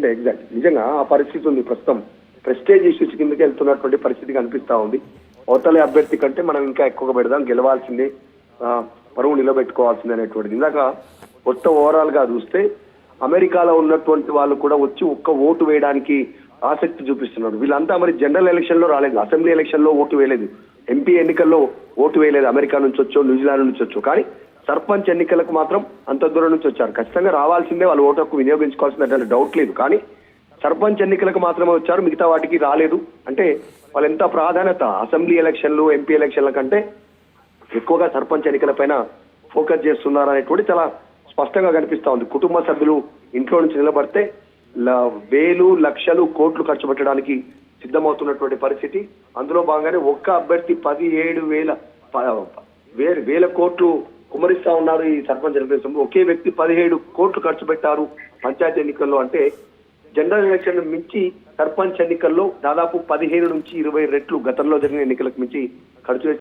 అంటే ఎగ్జాక్ట్ నిజంగా ఆ పరిస్థితి ఉంది ప్రస్తుతం. ప్రెస్టేజ్ ఇష్యూస్ కిందకి వెళ్తున్నటువంటి పరిస్థితి కనిపిస్తా ఉంది. అవతలి అభ్యర్థి కంటే మనం ఇంకా ఎక్కువగా పెడదాం, గెలవాల్సిందే, పరువు నిలబెట్టుకోవాల్సిందే అనేటువంటిది. ఇందాక మొత్తం ఓవరాల్ గా చూస్తే అమెరికాలో ఉన్నటువంటి వాళ్ళు కూడా వచ్చి ఒక్క ఓటు వేయడానికి ఆసక్తి చూపిస్తున్నారు. వీళ్ళంతా మరి జనరల్ ఎలక్షన్ లో రాలేదు, అసెంబ్లీ ఎలక్షన్ లో ఓటు వేయలేదు, ఎంపీ ఎన్నికల్లో ఓటు వేయలేదు, అమెరికా నుంచి వచ్చో న్యూజిలాండ్ నుంచి వచ్చో. కానీ సర్పంచ్ ఎన్నికలకు మాత్రం అంత దూరం నుంచి వచ్చారు. ఖచ్చితంగా రావాల్సిందే, వాళ్ళు ఓటు హక్కు వినియోగించుకోవాల్సిన డౌట్ లేదు. కానీ సర్పంచ్ ఎన్నికలకు మాత్రమే వచ్చారు, మిగతా వాటికి రాలేదు. అంటే వాళ్ళు ఎంత ప్రాధాన్యత అసెంబ్లీ ఎలక్షన్లు ఎంపీ ఎలక్షన్ల కంటే ఎక్కువగా సర్పంచ్ ఎన్నికలపైన ఫోకస్ చేస్తున్నారు అనేటువంటి చాలా స్పష్టంగా కనిపిస్తా ఉంది. కుటుంబ సభ్యులు ఇంట్లో నుంచి నిలబడితే వేలు లక్షలు కోట్లు ఖర్చు పెట్టడానికి సిద్ధమవుతున్నటువంటి పరిస్థితి. అందులో భాగంగానే ఒక్క అభ్యర్థి 17,000 కోట్లు కుమరిస్తా ఉన్నారు ఈ సర్పంచ్ ఎన్నికల. ఒకే వ్యక్తి 17 కోట్లు ఖర్చు పెట్టారు పంచాయతీ ఎన్నికల్లో. అంటే జనరల్ ఎలక్షన్ మించి సర్పంచ్ ఎన్నికల్లో దాదాపు 15 నుంచి 20 రెట్లు గతంలో జరిగిన ఎన్నికలకు మించి ఖర్చు